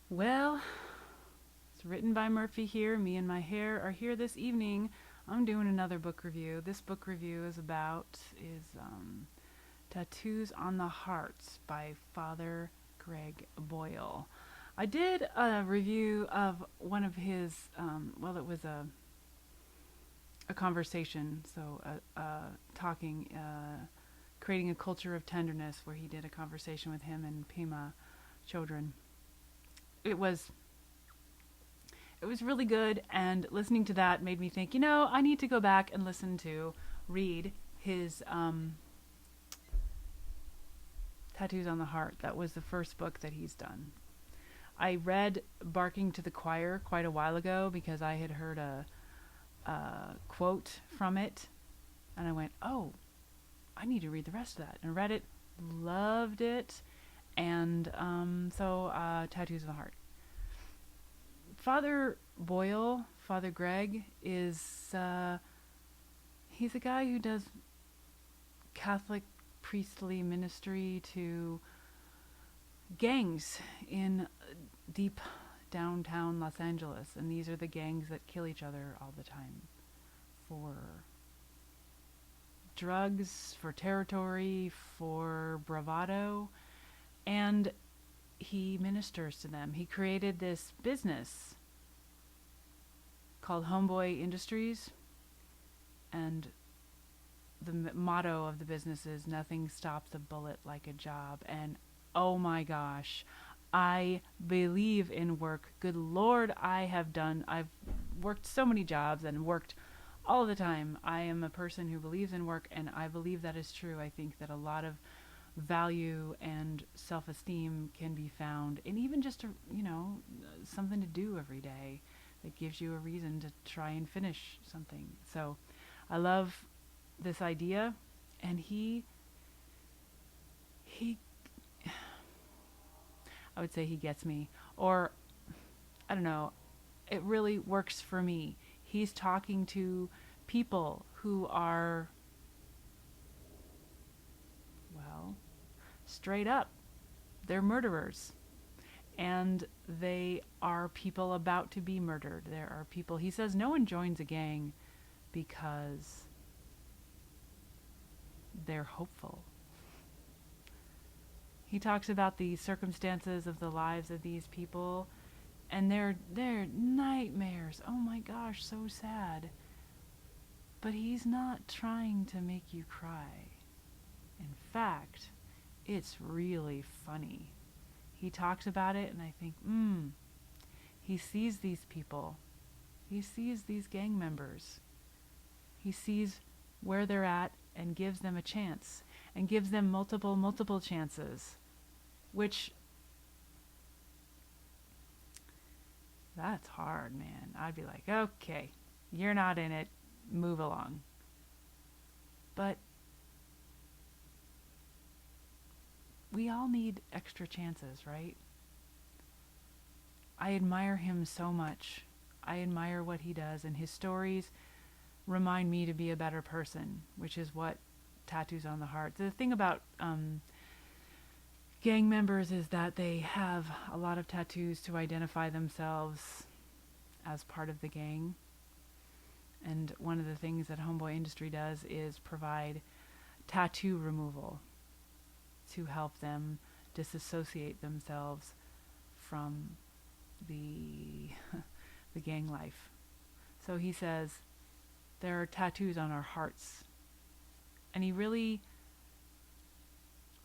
Well, it's written by Murphy here. Me and my hair are here this evening. I'm doing another book review. This book review is Tattoos on the Heart by Father Greg Boyle. I did a review of one of his, it was a conversation, talking, creating a culture of tenderness, where he did a conversation with him and Pima children. It was it was really good, and listening to that made me think, I need to go back and read his Tattoos on the Heart. That was the first book that he's done. I read Barking to the Choir quite a while ago because I had heard a quote from it, and I went, oh, I need to read the rest of that. And read it, loved it, and Tattoos on the Heart. Father Boyle, Father Greg, he's a guy who does Catholic priestly ministry to gangs in deep downtown Los Angeles. And these are the gangs that kill each other all the time for drugs, for territory, for bravado. And he ministers to them. He created this business called Homeboy Industries, and the motto of the business is nothing stops a bullet like a job. And oh my gosh, I believe in work. Good Lord, I've worked so many jobs and worked all the time. I am a person who believes in work, and I believe that is true. I think that a lot of value and self-esteem can be found in even just something to do every day that gives you a reason to try and finish something. So I love this idea, and he I would say he gets me, or I don't know, it really works for me. He's talking to people who are, well, straight up, they're murderers. And they are people about to be murdered. There are people, he says, no one joins a gang because they're hopeful. He talks about the circumstances of the lives of these people, and they're nightmares. Oh my gosh, so sad. But he's not trying to make you cry. In fact, it's really funny. He talks about it, and I think, he sees these people. He sees these gang members. He sees where they're at and gives them a chance, and gives them multiple chances, which, that's hard, man. I'd be like, okay, you're not in it, move along. But we all need extra chances, right? I admire him so much. I admire what he does, and his stories remind me to be a better person, which is what Tattoos on the Heart. The thing about gang members is that they have a lot of tattoos to identify themselves as part of the gang. And one of the things that Homeboy Industry does is provide tattoo removal to help them disassociate themselves from the the gang life. So he says there are tattoos on our hearts, and he really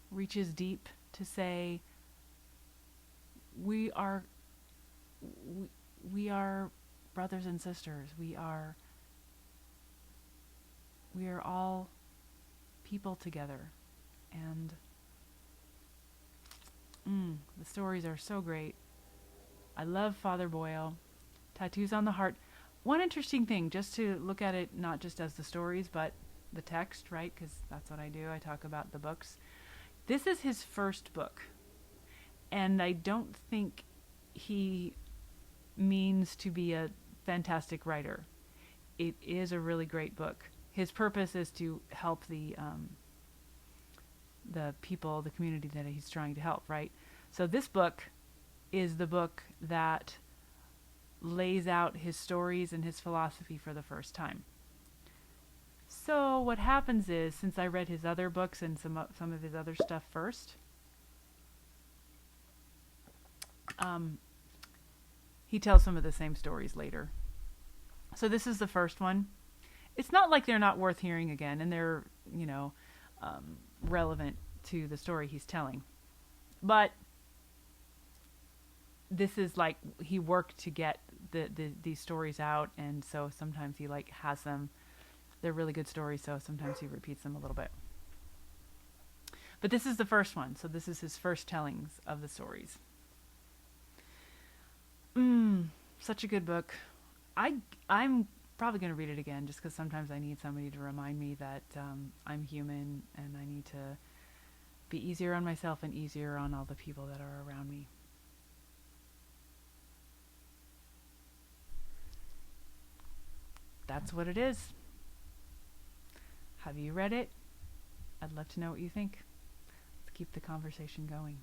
reaches deep to say we are brothers and sisters. We are all people together, and the stories are so great. I love Father Boyle. Tattoos on the Heart. One interesting thing, just to look at it not just as the stories, but the text, right? Because that's what I do. I talk about the books. This is his first book, and I don't think he means to be a fantastic writer. It is a really great book. His purpose is to help the people, the community that he's trying to help, right? So this book is the book that lays out his stories and his philosophy for the first time. So what happens is, since I read his other books and some of his other stuff first, he tells some of the same stories later. So this is the first one. It's not like they're not worth hearing again, and they're, relevant to the story he's telling. But this is like he worked to get these stories out, and so sometimes he has them. They're really good stories, so sometimes he repeats them a little bit. But this is the first one, so this is his first tellings of the stories. Such a good book. I'm probably going to read it again just because sometimes I need somebody to remind me that I'm human and I need to be easier on myself and easier on all the people that are around me. That's what it is. Have you read it? I'd love to know what you think. Let's keep the conversation going.